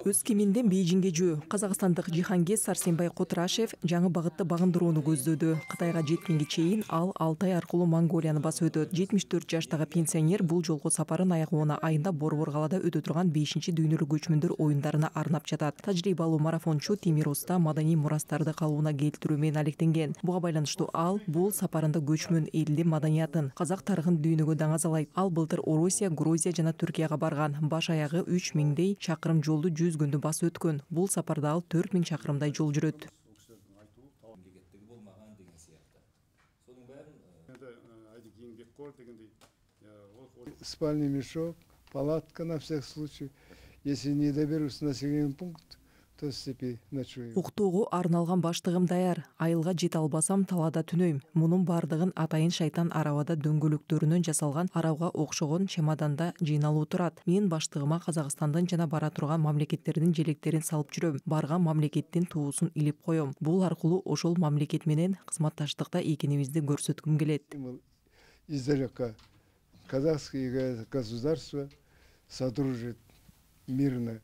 Өскеменден Бейжиңге жөө Казакстандык Жихангез Сарсенбай Котрашев жаңы багытты багындырууну көздөдү. Кытайга жеткенге чейин ал Алтай аркылуу Монголияны басып өтөт. 74 жаштагы пенсионер бул жолку сапарын аягуона айында Борбор калада өтө турган 5-дүйнөлүк көчмөндөр оюндарына арнап жатат. Тажрыйбалуу марафончу Темир Уста маданий мурастарды калыбына келтирүү менен алектенген. Буга байланыштуу ал бул сапарында көчмөн элдин маданиятын, казак тарыхын дүйнөгө даңазалайт. Ал былтыр Орусия, Грузия жана Түркияга барган. Баш аягы 3000 чакырым жолду 100 күндү басып өткөн. Бул сапарда ал 4000 чакырымдай жол жүрөт. Спальный мешок, палатка на всякий случай. Если не доберусь на населенный пункт, то в степи ночую. Уктоого арналган баштыгым даяр. Айылга жете албасам талада түнөйм. Мунун бардыгын атайын шайтан арабада дөңгөлөктөрүнөн жасалган арабга окшогон чемоданда жыйналуу турат. Мен баштыгыма Казакстандын жана бара турган мамлекеттердин желектерин салып жүрөм. Барган мамлекеттин туусун илип коем. Бул аркылуу ошол мамлекет менен кызматташтыкта экенибизди көрсөткүм келет. Издалека казахские государства содружат мирно